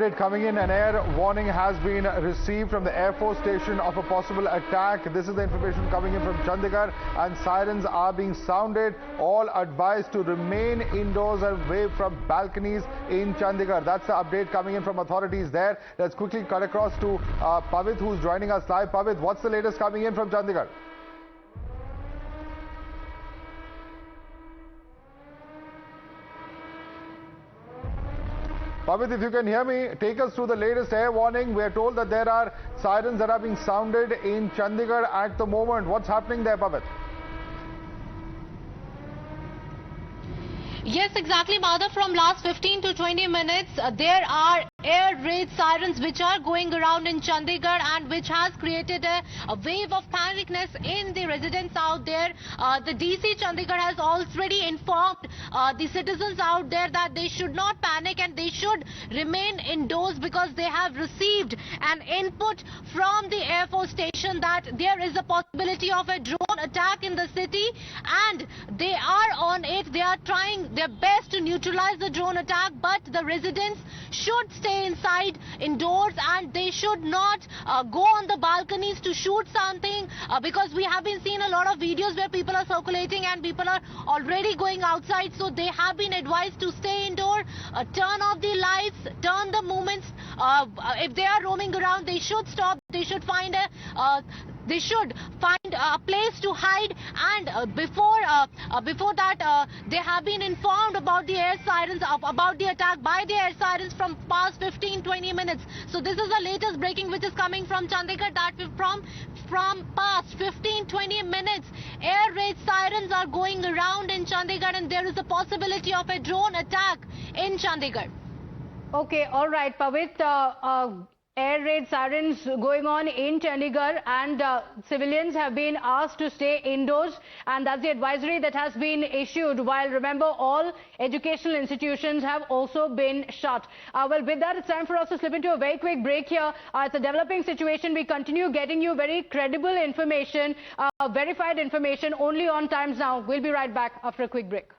update coming in. An air warning has been received from the Air Force station of a possible attack. This is the information coming in from Chandigarh, and sirens are being sounded. All advised to remain indoors and away from balconies in Chandigarh. That's the update coming in from authorities there. Let's quickly cut across to Pavit, who's joining us live. Pavit, what's the latest coming in from Chandigarh? Pavit, if you can hear me, take us through the latest air warning. We are told that there are sirens that are being sounded in Chandigarh at the moment. What's happening there, Pavit? Yes, exactly, Madhav. From last 15 to 20 minutes, there are air raid sirens which are going around in Chandigarh, and which has created a wave of panicness in the residents out there. The DC Chandigarh has already informed the citizens out there that they should not panic and they should remain indoors, because they have received an input from the Air Force station that there is a possibility of a drone attack in the city, and they are on it. They are trying their best to neutralize the drone attack, but the residents should stay inside indoors, and they should not go on the balconies to shoot something, because we have been seeing a lot of videos where people are circulating and people are already going outside. So they have been advised to stay indoor, turn off the lights, turn the movements. If they are roaming around, they should stop. They should find a place to hide, and before that they have been informed about the air sirens, about the attack by the air sirens from past 15-20 minutes. So this is the latest breaking which is coming from Chandigarh, that from past 15-20 minutes air raid sirens are going around in Chandigarh, and there is a possibility of a drone attack in Chandigarh. Okay, all right, Pavit. Air raid sirens going on in Chandigarh, and civilians have been asked to stay indoors, and that's the advisory that has been issued, while remember all educational institutions have also been shut. Well, with that, it's time for us to slip into a very quick break here. It's a developing situation. We continue getting you very credible information, verified information only on Times Now. We'll be right back after a quick break.